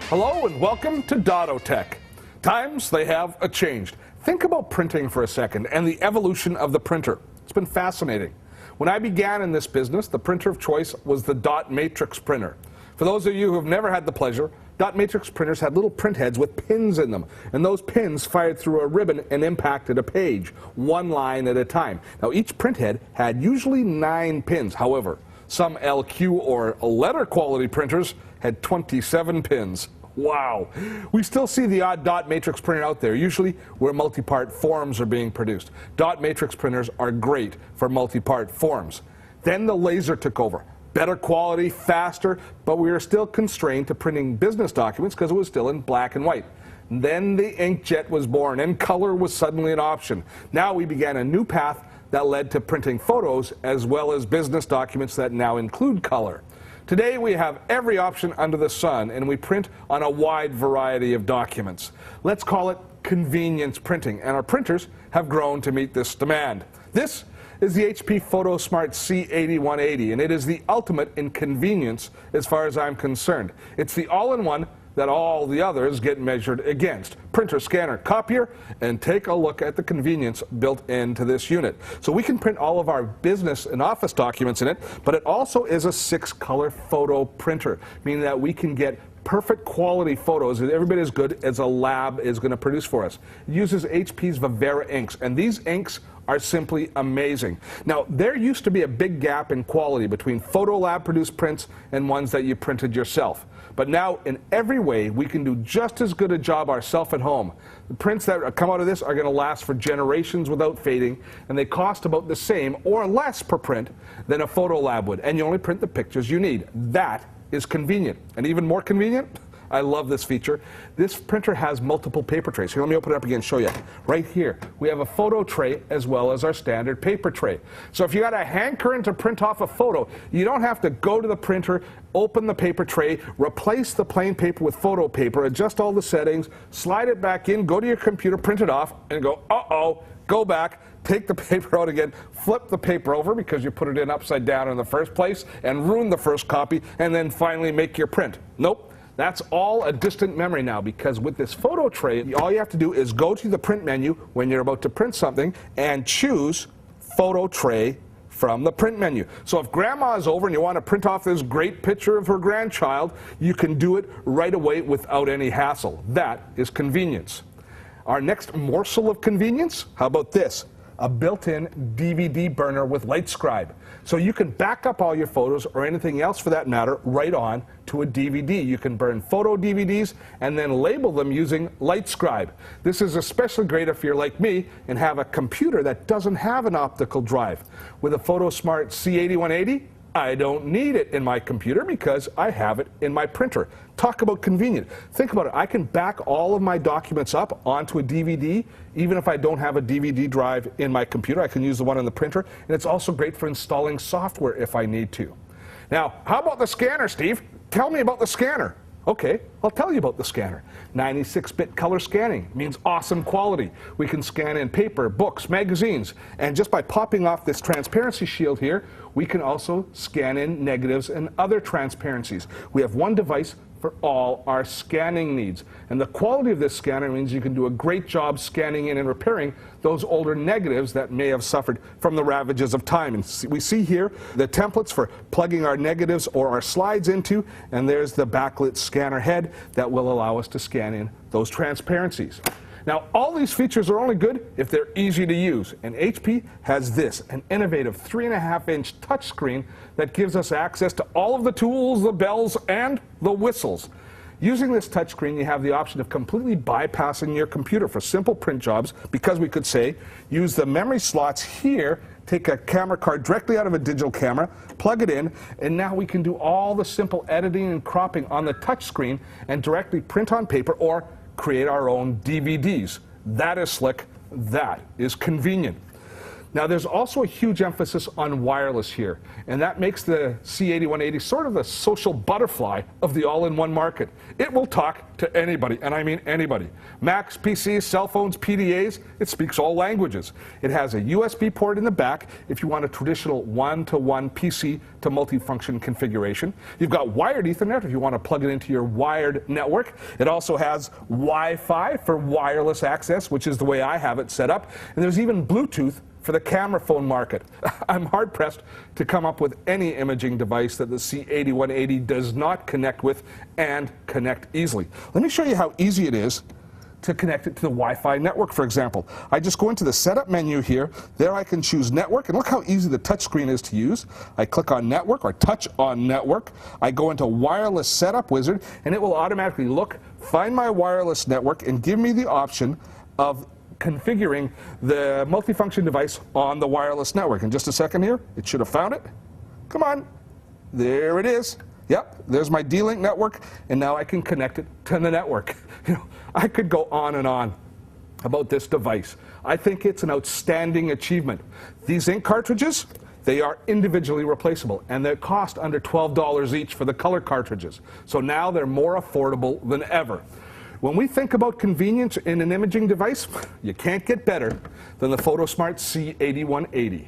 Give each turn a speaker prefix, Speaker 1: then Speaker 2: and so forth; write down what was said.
Speaker 1: Hello and welcome to Dotto Tech. Times, they have changed. Think about printing for a second and the evolution of the printer. It's been fascinating. When I began in this business, the printer of choice was the dot matrix printer. For those of you who have never had the pleasure, dot matrix printers had little print heads with pins in them, and those pins fired through a ribbon and impacted a page, one line at a time. Now each print head had usually 9 pins. However, some LQ or letter quality printers had 27 pins. Wow. We still see the odd dot matrix printer out there, usually where multi-part forms are being produced. Dot matrix printers are great for multi-part forms. Then the laser took over. Better quality, faster, but we were still constrained to printing business documents because it was still in black and white. Then the inkjet was born and color was suddenly an option. Now we began a new path that led to printing photos as well as business documents that now include color. Today we have every option under the sun, and we print on a wide variety of documents. Let's call it convenience printing, and our printers have grown to meet this demand. This is the HP PhotoSmart C8180, and it is the ultimate in convenience as far as I'm concerned. It's the all-in-one that all the others get measured against. Printer, scanner, copier, and take a look at the convenience built into this unit. So we can print all of our business and office documents in it, but it also is a 6-color photo printer, meaning that we can get perfect quality photos, every bit as good as a lab is going to produce for us. It uses HP's Vivera inks, and these inks are simply amazing. Now, there used to be a big gap in quality between photo lab produced prints and ones that you printed yourself. But now, in every way, we can do just as good a job ourselves at home. The prints that come out of this are going to last for generations without fading, and they cost about the same or less per print than a photo lab would, and you only print the pictures you need. That is convenient. And even more convenient, I love this feature. This printer has multiple paper trays. Here, let me open it up again and show you. Right here, we have a photo tray as well as our standard paper tray. So if you got a hankering to print off a photo, you don't have to go to the printer, open the paper tray, replace the plain paper with photo paper, adjust all the settings, slide it back in, go to your computer, print it off, and go, uh-oh, go back, take the paper out again, flip the paper over because you put it in upside down in the first place, and ruin the first copy, and then finally make your print. Nope. That's all a distant memory now, because with this photo tray, all you have to do is go to the print menu when you're about to print something and choose photo tray from the print menu. So if grandma is over and you want to print off this great picture of her grandchild, you can do it right away without any hassle. That is convenience. Our next morsel of convenience, how about this? A built-in DVD burner with LightScribe. So you can back up all your photos or anything else for that matter right on to a DVD. You can burn photo DVDs and then label them using LightScribe. This is especially great if you're like me and have a computer that doesn't have an optical drive. With a PhotoSmart C8180, I don't need it in my computer because I have it in my printer. Talk about convenient. Think about it. I can back all of my documents up onto a DVD, even if I don't have a DVD drive in my computer. I can use the one in the printer, and it's also great for installing software if I need to. Now, how about the scanner, Steve? Tell me about the scanner. Okay, I'll tell you about the scanner. 96-bit color scanning means awesome quality. We can scan in paper, books, magazines, and just by popping off this transparency shield here, we can also scan in negatives and other transparencies. We have one device for all our scanning needs. And the quality of this scanner means you can do a great job scanning in and repairing those older negatives that may have suffered from the ravages of time. And we see here the templates for plugging our negatives or our slides into, and there's the backlit scanner head that will allow us to scan in those transparencies. Now, all these features are only good if they're easy to use, and HP has this, an innovative 3.5-inch touchscreen that gives us access to all of the tools, the bells, and the whistles. Using this touchscreen, you have the option of completely bypassing your computer for simple print jobs, because we could say, use the memory slots here, take a camera card directly out of a digital camera, plug it in, and now we can do all the simple editing and cropping on the touchscreen and directly print on paper or create our own DVDs. That is slick. That is convenient. Now, there's also a huge emphasis on wireless here, and that makes the C8180 sort of the social butterfly of the all-in-one market. It will talk to anybody, and I mean anybody. Macs, PCs, cell phones, PDAs, it speaks all languages. It has a USB port in the back if you want a traditional one-to-one PC to multifunction configuration. You've got wired Ethernet if you want to plug it into your wired network. It also has Wi-Fi for wireless access, which is the way I have it set up, and there's even Bluetooth for the camera phone market. I'm hard-pressed to come up with any imaging device that the C8180 does not connect with and connect easily. Let me show you how easy it is to connect it to the Wi-Fi network, for example. I just go into the setup menu here. There I can choose network, and look how easy the touchscreen is to use. I click on network or touch on network. I go into wireless setup wizard, and it will automatically look, find my wireless network, and give me the option of configuring the multifunction device on the wireless network. In just a second here, it should have found it. Come on. There it is. Yep, there's my D-Link network, and now I can connect it to the network. You know, I could go on and on about this device. I think it's an outstanding achievement. These ink cartridges, they are individually replaceable, and they cost under $12 each for the color cartridges. So now they're more affordable than ever. When we think about convenience in an imaging device, you can't get better than the PhotoSmart C8180.